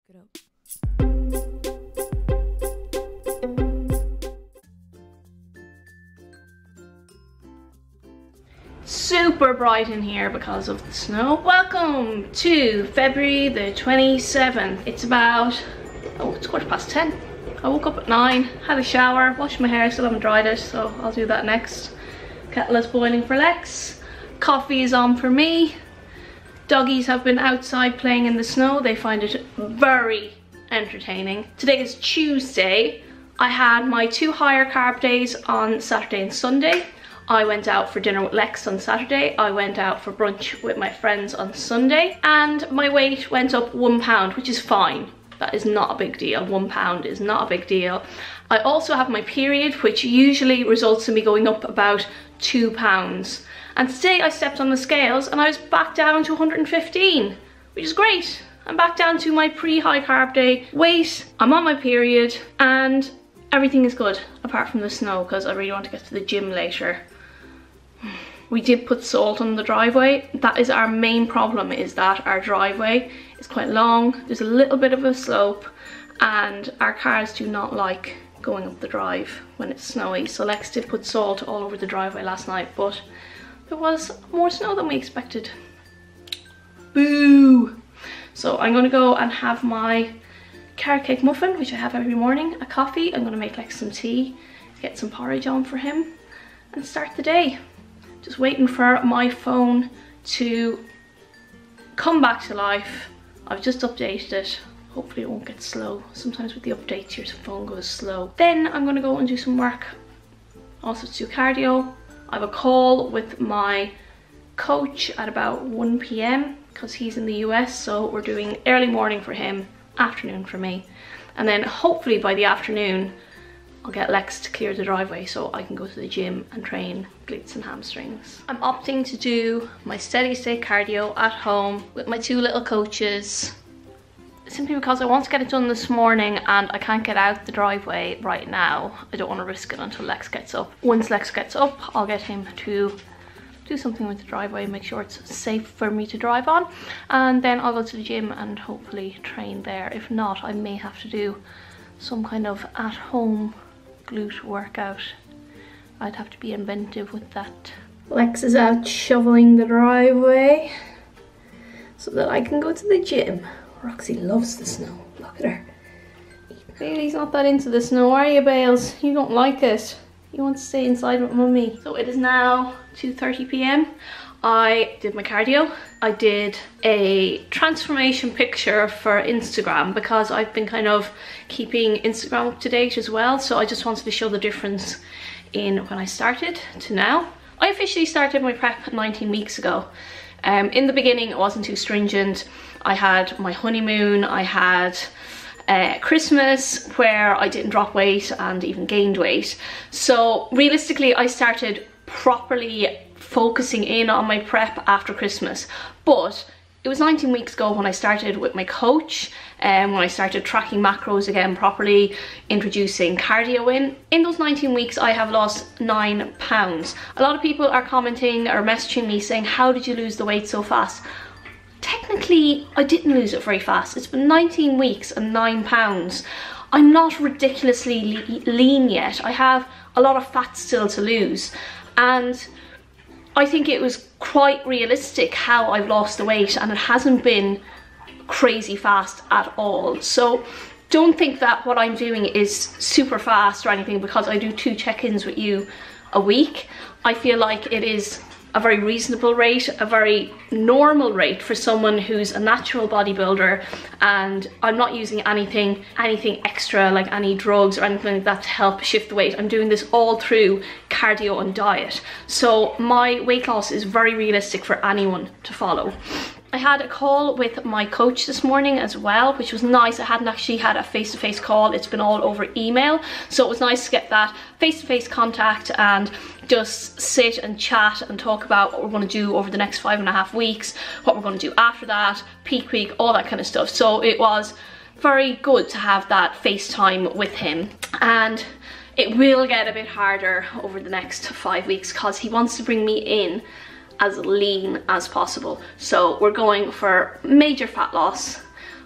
it up. Super bright in here because of the snow. Welcome to February the 27th. It's about, it's 10:15. I woke up at 9, had a shower, washed my hair, still haven't dried it, so I'll do that next. Kettle is boiling for Lex. Coffee is on for me. Doggies have been outside playing in the snow. They find it very entertaining. Today is Tuesday. I had my 2 higher carb days on Saturday and Sunday. I went out for dinner with Lex on Saturday. I went out for brunch with my friends on Sunday. And my weight went up 1 pound, which is fine. That is not a big deal. 1 pound is not a big deal. I also have my period, which usually results in me going up about 2 pounds. And today I stepped on the scales and I was back down to 115, which is great. I'm back down to my pre-high carb day weight. I'm on my period and everything is good apart from the snow because I really want to get to the gym later. We did put salt on the driveway. That is our main problem, is that our driveway is quite long. There's a little bit of a slope and our cars do not like going up the drive when it's snowy. So Lex did put salt all over the driveway last night, but there was more snow than we expected. Boo! So I'm gonna go and have my carrot cake muffin, which I have every morning, a coffee. I'm gonna make Lex some tea, get some porridge on for him, and start the day. Just waiting for my phone to come back to life. I've just updated it. Hopefully it won't get slow. Sometimes with the updates your phone goes slow. Then I'm gonna go and do some work. Also do cardio. I have a call with my coach at about 1 p.m. because he's in the US, so we're doing early morning for him, afternoon for me. And then hopefully by the afternoon I'll get Lex to clear the driveway so I can go to the gym and train glutes and hamstrings. I'm opting to do my steady state cardio at home with my 2 little coaches, simply because I want to get it done this morning and I can't get out the driveway right now. I don't want to risk it until Lex gets up. Once Lex gets up, I'll get him to do something with the driveway, make sure it's safe for me to drive on, and then I'll go to the gym and hopefully train there. If not, I may have to do some kind of at-home glute workout. I'd have to be inventive with that. Lex is out shoveling the driveway so that I can go to the gym. Roxy loves the snow. Look at her. Bailey's not that into the snow, are you, Bales? You don't like it. You want to stay inside with mummy. So it is now 2:30 p.m. I did my cardio. I did a transformation picture for Instagram because I've been kind of keeping Instagram up to date as well. So I just wanted to show the difference in when I started to now. I officially started my prep 19 weeks ago. In the beginning it wasn't too stringent. I had my honeymoon, I had Christmas where I didn't drop weight and even gained weight. So realistically I started properly focusing in on my prep after Christmas, but it was 19 weeks ago when I started with my coach and when I started tracking macros again properly, introducing cardio in. In those 19 weeks I have lost 9 pounds. A lot of people are commenting or messaging me saying, how did you lose the weight so fast? Technically I didn't lose it very fast. It's been 19 weeks and 9 pounds. I'm not ridiculously lean yet. I have a lot of fat still to lose, and I think it was quite realistic how I've lost the weight, and it hasn't been crazy fast at all. So don't think that what I'm doing is super fast or anything because I do 2 check-ins with you a week. I feel like it is a very reasonable rate, a very normal rate for someone who's a natural bodybuilder, and I'm not using anything extra like any drugs or anything like that to help shift the weight. I'm doing this all through cardio and diet. So my weight loss is very realistic for anyone to follow. I had a call with my coach this morning as well, which was nice. I hadn't actually had a face-to-face call. It's been all over email. So it was nice to get that face-to-face contact and just sit and chat and talk about what we're going to do over the next 5.5 weeks, what we're going to do after that, peak week, all that kind of stuff. So it was very good to have that FaceTime with him. And it will get a bit harder over the next 5 weeks because he wants to bring me in as lean as possible. So we're going for major fat loss,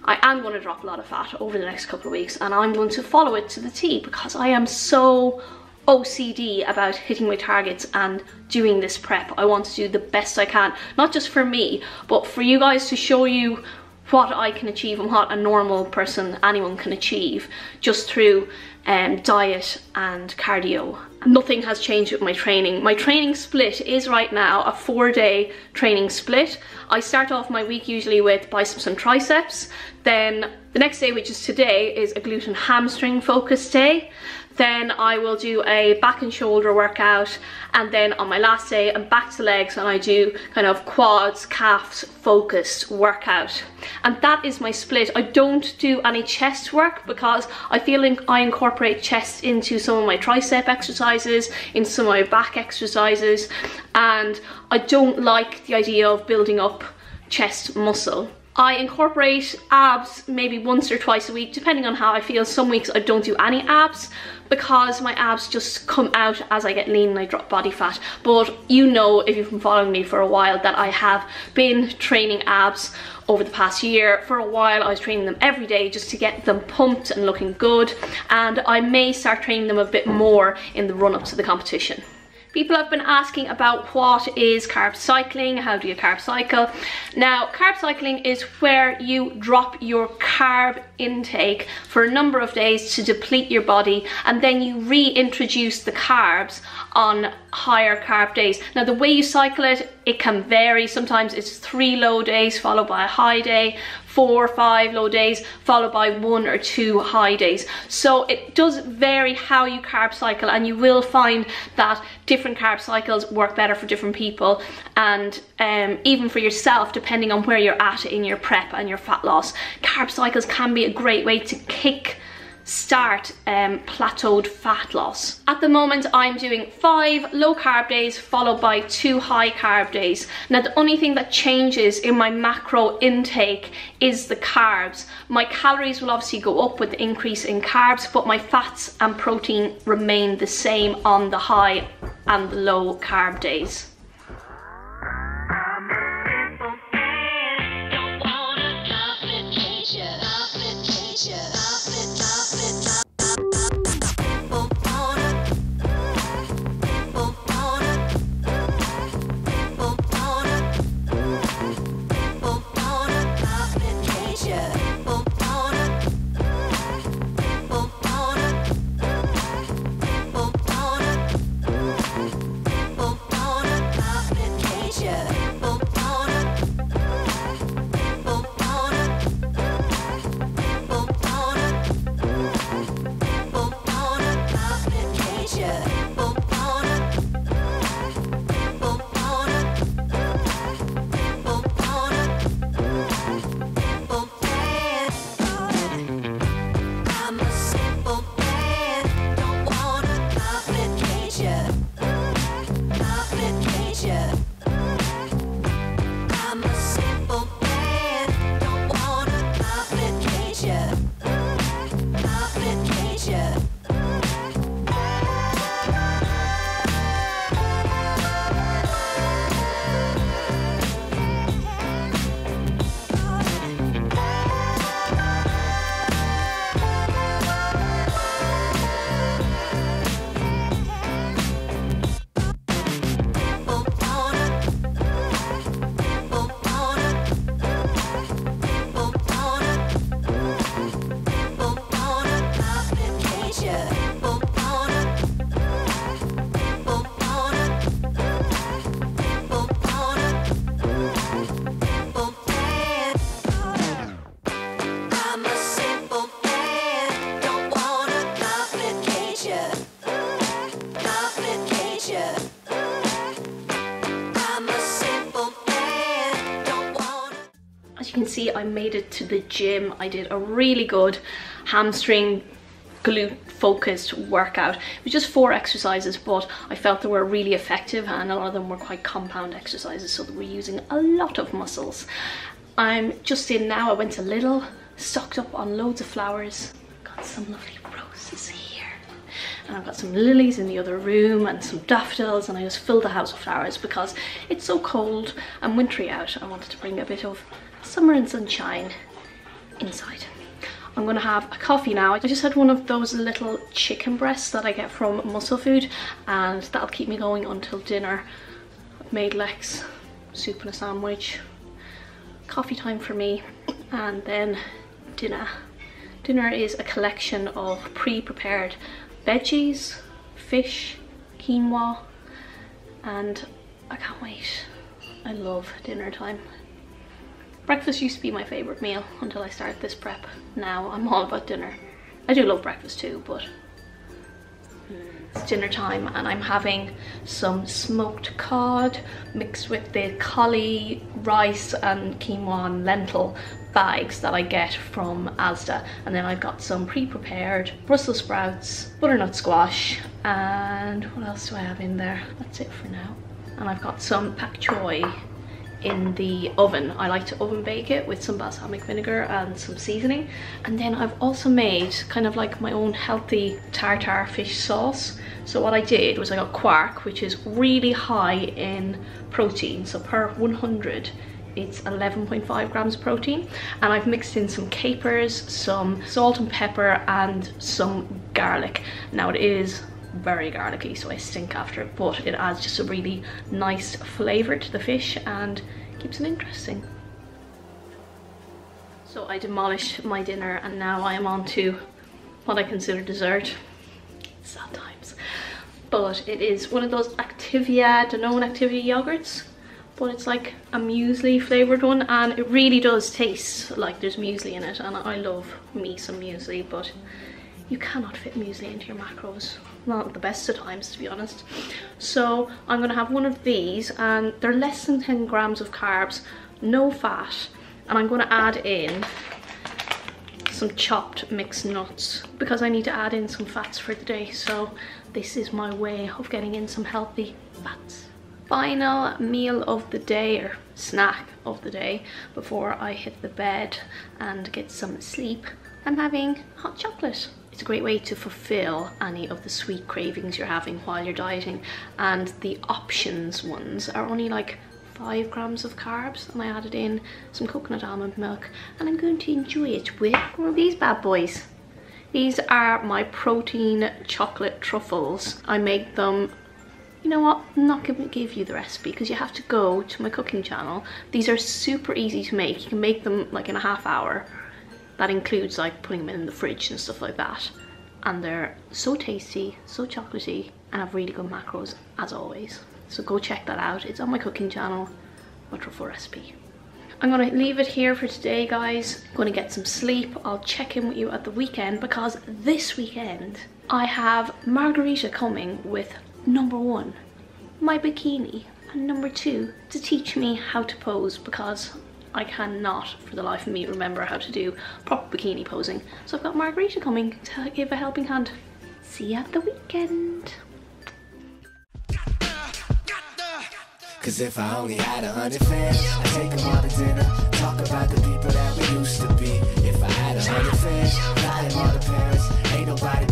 I am going to drop a lot of fat over the next couple of weeks, and I'm going to follow it to the T because I am so OCD about hitting my targets and doing this prep. I want to do the best I can, not just for me, but for you guys, to show you what I can achieve and what a normal person, anyone, can achieve just through diet and cardio. Nothing has changed with my training. My training split is right now a 4-day training split. I start off my week usually with biceps and triceps. Then the next day, which is today, is a glute and hamstring focused day. Then I will do a back and shoulder workout, and then on my last day I'm back to legs and I do kind of quads, calves focused workout. And that is my split. I don't do any chest work because I feel like I incorporate chest into some of my tricep exercises, in some of my back exercises, and I don't like the idea of building up chest muscle. I incorporate abs maybe once or twice a week, depending on how I feel. Some weeks I don't do any abs because my abs just come out as I get lean and I drop body fat. But you know, if you've been following me for a while, that I have been training abs over the past year. For a while I was training them every day just to get them pumped and looking good, and I may start training them a bit more in the run-up to the competition. People have been asking about what is carb cycling, how do you carb cycle? Now, carb cycling is where you drop your carb intake for a number of days to deplete your body, and then you reintroduce the carbs on higher carb days. Now, the way you cycle it, it can vary. Sometimes it's 3 low days followed by a high day, 4 or 5 low days followed by 1 or 2 high days. So it does vary how you carb cycle, and you will find that different carb cycles work better for different people, and even for yourself, depending on where you're at in your prep and your fat loss. Carb cycles can be a great way to start plateaued fat loss. At the moment I'm doing 5 low carb days followed by 2 high carb days. Now, the only thing that changes in my macro intake is the carbs. My calories will obviously go up with the increase in carbs, but my fats and protein remain the same on the high and the low carb days. As you can see, I made it to the gym. I did a really good hamstring glute focused workout. It was just 4 exercises, but I felt they were really effective, and a lot of them were quite compound exercises, so they were using a lot of muscles. I'm just in now. I went a little, stocked up on loads of flowers, got some lovely roses here, and I've got some lilies in the other room and some daffodils, and I just filled the house with flowers because it's so cold and wintry out. I wanted to bring a bit of summer and sunshine inside. I'm gonna have a coffee now. I just had one of those little chicken breasts that I get from Muscle Food, and that'll keep me going until dinner. I've made Lex soup and a sandwich. Coffee time for me, and then dinner. Dinner is a collection of pre-prepared veggies, fish, quinoa, and I can't wait. I love dinner time. Breakfast used to be my favourite meal until I started this prep. Now I'm all about dinner. I do love breakfast too, but it's dinner time, and I'm having some smoked cod mixed with the cauli, rice and quinoa and lentil bags that I get from Asda, and then I've got some pre-prepared Brussels sprouts, butternut squash, and what else do I have in there? That's it for now. And I've got some pak choy in the oven. I like to oven bake it with some balsamic vinegar and some seasoning. And then I've also made kind of like my own healthy tartare fish sauce. So what I did was I got quark, which is really high in protein. So per 100, it's 11.5 grams of protein. And I've mixed in some capers, some salt and pepper, and some garlic. Now it is very garlicky, so I stink after it, but it adds just a really nice flavour to the fish and keeps it interesting. So I demolished my dinner, and now I am on to what I consider dessert. Sad times. But it is one of those Activia, Danone Activia yogurts, but it's like a muesli flavoured one, and it really does taste like there's muesli in it, and I love me some muesli, but you cannot fit muesli into your macros. Not the best of times, to be honest. So I'm gonna have one of these, and they're less than 10 grams of carbs, no fat, and I'm gonna add in some chopped mixed nuts because I need to add in some fats for the day. So this is my way of getting in some healthy fats. Final meal of the day, or snack of the day, before I hit the bed and get some sleep. I'm having hot chocolate. It's a great way to fulfill any of the sweet cravings you're having while you're dieting, and the options ones are only like 5 grams of carbs, and I added in some coconut almond milk, and I'm going to enjoy it with one of these bad boys. These are my protein chocolate truffles. I make them, you know what, I'm not going to give you the recipe because you have to go to my cooking channel. These are super easy to make. You can make them like in a half hour. That includes like putting them in the fridge and stuff like that. And they're so tasty, so chocolatey, and have really good macros as always. So go check that out. It's on my cooking channel, my truffle recipe. I'm gonna leave it here for today, guys. I'm gonna get some sleep. I'll check in with you at the weekend, because this weekend I have Margarita coming with number 1, my bikini, and number 2, to teach me how to pose, because I cannot for the life of me remember how to do proper bikini posing. So I've got Margarita coming to give a helping hand. See you at the weekend. Cause if I only had 100 fans, I'd take them all to dinner, talk about the people that we used to be. If I had 100 fans, not all the parents, ain't nobody